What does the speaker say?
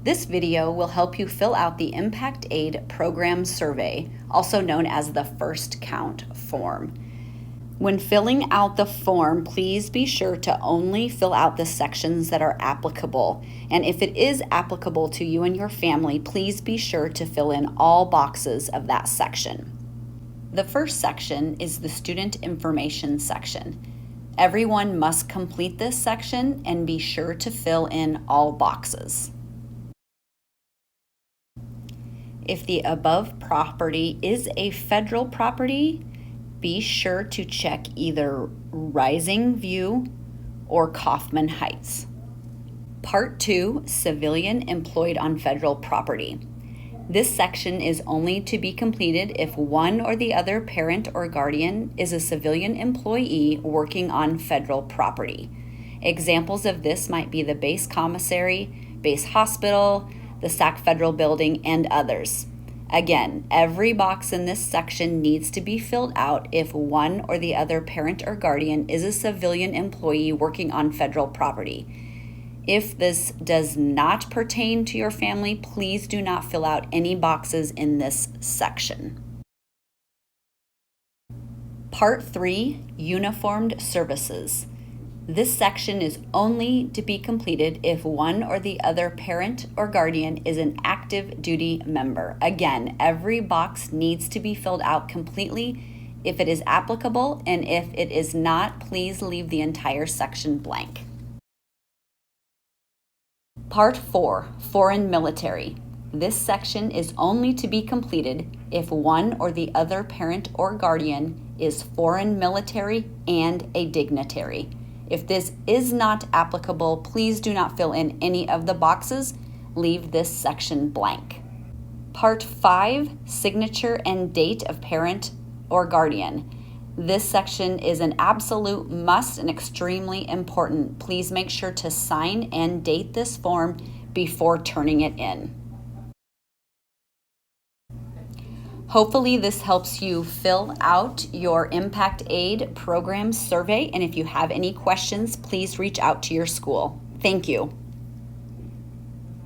This video will help you fill out the Impact Aid Program Survey, also known as the First Count form. When filling out the form, please be sure to only fill out the sections that are applicable. And if it is applicable to you and your family, please be sure to fill in all boxes of that section. The first section is the student information section. Everyone must complete this section and be sure to fill in all boxes. If the above property is a federal property, be sure to check either Rising View or Kaufman Heights. Part 2, Civilian Employed on Federal Property. This section is only to be completed if one or the other parent or guardian is a civilian employee working on federal property. Examples of this might be the base commissary, base hospital, the SAC Federal Building, and others. Again, every box in this section needs to be filled out if one or the other parent or guardian is a civilian employee working on federal property. If this does not pertain to your family, please do not fill out any boxes in this section. Part 3, Uniformed Services. This section is only to be completed if one or the other parent or guardian is an active duty member. Again, every box needs to be filled out completely if it is applicable, and if it is not, please leave the entire section blank. Part 4, Foreign Military. This section is only to be completed if one or the other parent or guardian is foreign military and a dignitary. If this is not applicable, please do not fill in any of the boxes. Leave this section blank. Part 5, Signature and Date of Parent or Guardian. This section is an absolute must and extremely important. Please make sure to sign and date this form before turning it in. Hopefully this helps you fill out your Impact Aid Program Survey, and if you have any questions, please reach out to your school. Thank you.